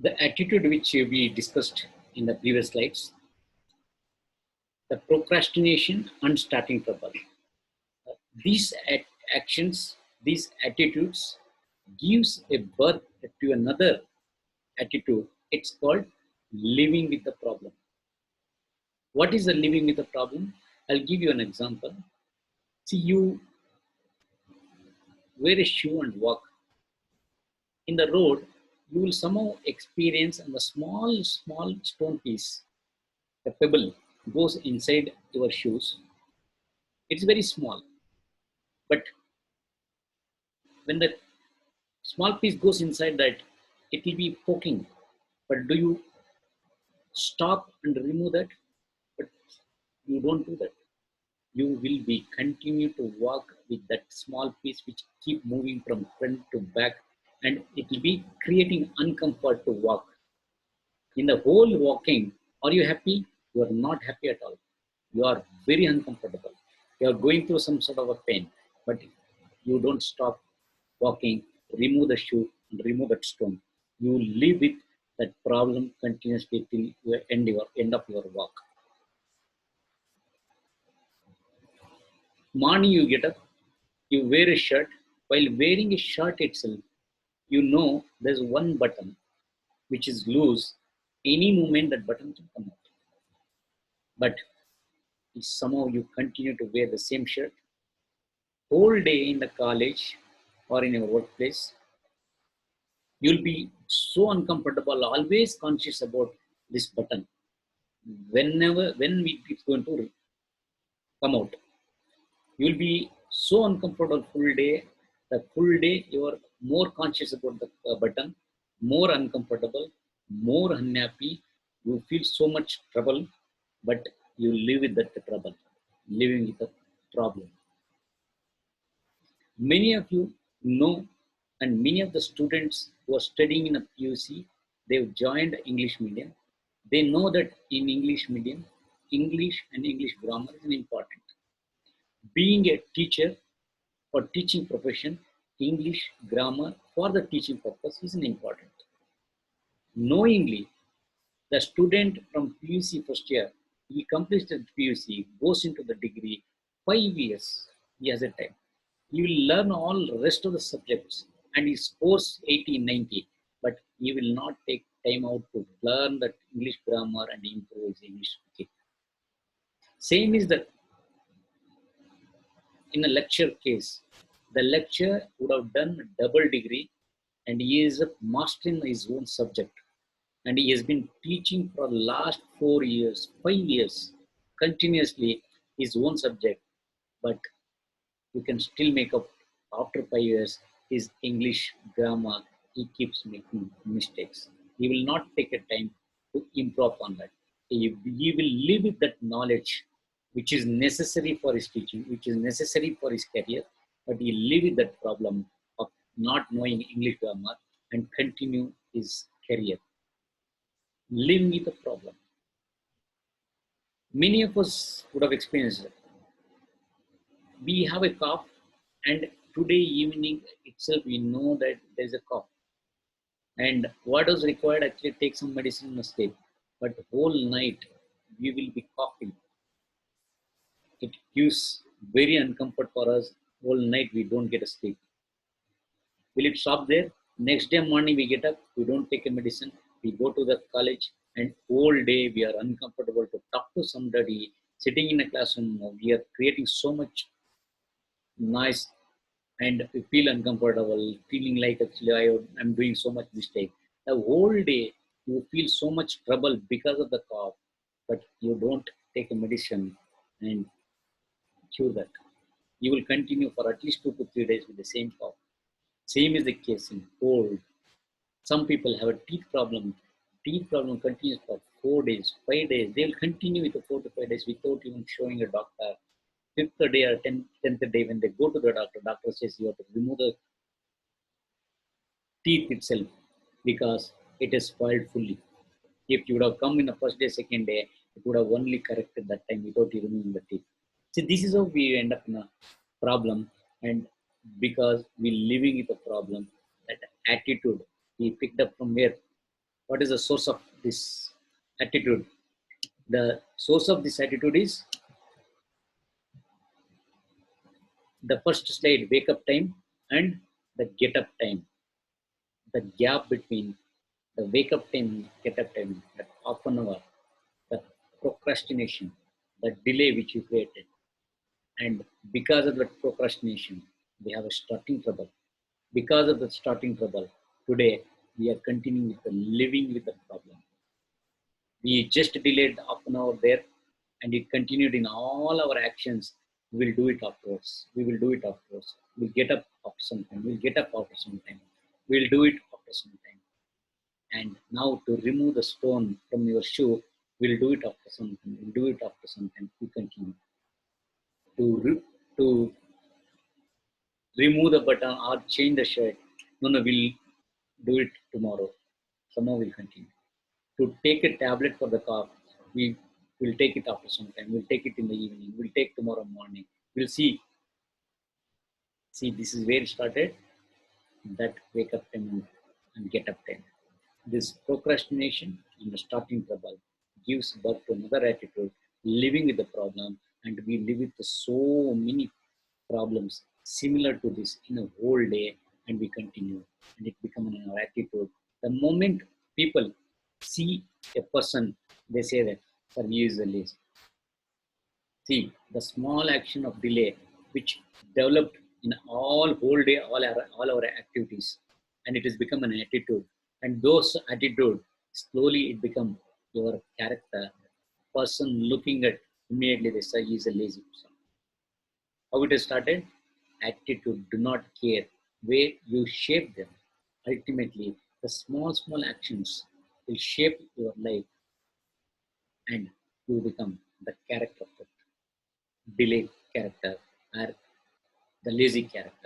The attitude which we discussed in the previous slides, the procrastination and starting trouble. These actions, these attitudes gives a birth to another attitude. It's called living with the problem. What is the living with the problem? I'll give you an example. See, you wear a shoe and walk. In the road, you will somehow experience and the small stone piece, the pebble, goes inside your shoes. It's very small, but when the small piece goes inside that, it will be poking. But do you stop and remove that? But you don't do that. You will be continue to walk with that small piece which keep moving from front to back, and it will be creating uncomfort to walk. In the whole walking, are you happy? You are not happy at all. You are very uncomfortable. You are going through some sort of a pain, but you don't stop walking, remove the shoe, and remove that stone. You live with that problem continuously till you end of your walk. Morning you get up, you wear a shirt. While wearing a shirt itself, you know there's one button which is loose. Any moment that button can come out. But somehow you continue to wear the same shirt whole day in the college or in your workplace. You'll be so uncomfortable, always conscious about this button. When it's going to come out, you'll be so uncomfortable full day. The full day you are more conscious about the button, more uncomfortable, more unhappy. You feel so much trouble, but you live with that trouble, living with the problem. Many of you know, and many of the students who are studying in a PUC, they've joined English medium. They know that in English medium, English and English grammar is important. Being a teacher or teaching profession, English grammar for the teaching purpose is important. Knowingly, the student from PUC first year, he completes the PUC, goes into the degree, 5 years, he has a time. He will learn all the rest of the subjects and he scores 80, 90, but he will not take time out to learn that English grammar and improve his English speaking. Same is that in a lecture case, the lecturer would have done a double degree and he is a master in his own subject. And he has been teaching for the last 4 years, 5 years, continuously his own subject. But you can still make up after 5 years his English grammar. He keeps making mistakes. He will not take a time to improve on that. He will live with that knowledge which is necessary for his teaching, which is necessary for his career, but he live with that problem of not knowing English grammar and continue his career. Living with the problem. Many of us would have experienced it. We have a cough, and today evening itself we know that there's a cough. And what is required, actually take some medicine and sleep. But whole night we will be coughing. It gives very uncomfort for us. Whole night we don't get a sleep. Will it stop there? Next day morning we get up, we don't take a medicine, we go to the college, and whole day we are uncomfortable to talk to somebody. Sitting in a classroom, we are creating so much noise and we feel uncomfortable, feeling like actually I'm doing so much mistake. The whole day you feel so much trouble because of the cough, but you don't take a medicine and cure that. You will continue for at least 2 to 3 days with the same cough. Same is the case in cold. Some people have a teeth problem. Teeth problem continues for 4 days, 5 days. They will continue with the 4 to 5 days without even showing a doctor. Fifth day or 10th day, when they go to the doctor, doctor says you have to remove the teeth itself because it is spoiled fully. If you would have come in the first day, second day, it would have only corrected that time without removing the teeth. See, this is how we end up in a problem, and because we living with a problem, that attitude we picked up from where? What is the source of this attitude? The source of this attitude is the first slide, wake up time, and the get up time. The gap between the wake up time and get up time, that half an hour, the procrastination, the delay which you created. And because of that procrastination, we have a starting trouble. Because of the starting trouble, today we are continuing with the living with the problem. We just delayed half an hour there, and it continued in all our actions. We will do it afterwards. We will do it afterwards. We'll get up after some time. We'll get up after some time. We'll do it after some time. And now to remove the stone from your shoe, we'll do it after some time. We'll do it after some time. We continue to remove the button or change the shirt. No, no, we'll do it tomorrow. Somehow we'll continue. To take a tablet for the cough, we will take it after some time. We'll take it in the evening. We'll take tomorrow morning. We'll see. See, this is where it started. That wake up time and get up time. This procrastination and the starting trouble gives birth to another attitude, living with the problem, and we live with so many problems similar to this in a whole day, and we continue, and it becomes an attitude. The moment people see a person, they say that, "Sir, he is a lazy." See, the small action of delay, which developed in all whole day, all our activities, and it has become an attitude. And those attitude, slowly it become your character. Person looking at immediately they say he is a lazy person. How it has started? Attitude, do not care. Where you shape them. Ultimately, the small actions will shape your life, and you become the character of the delayed character or the lazy character.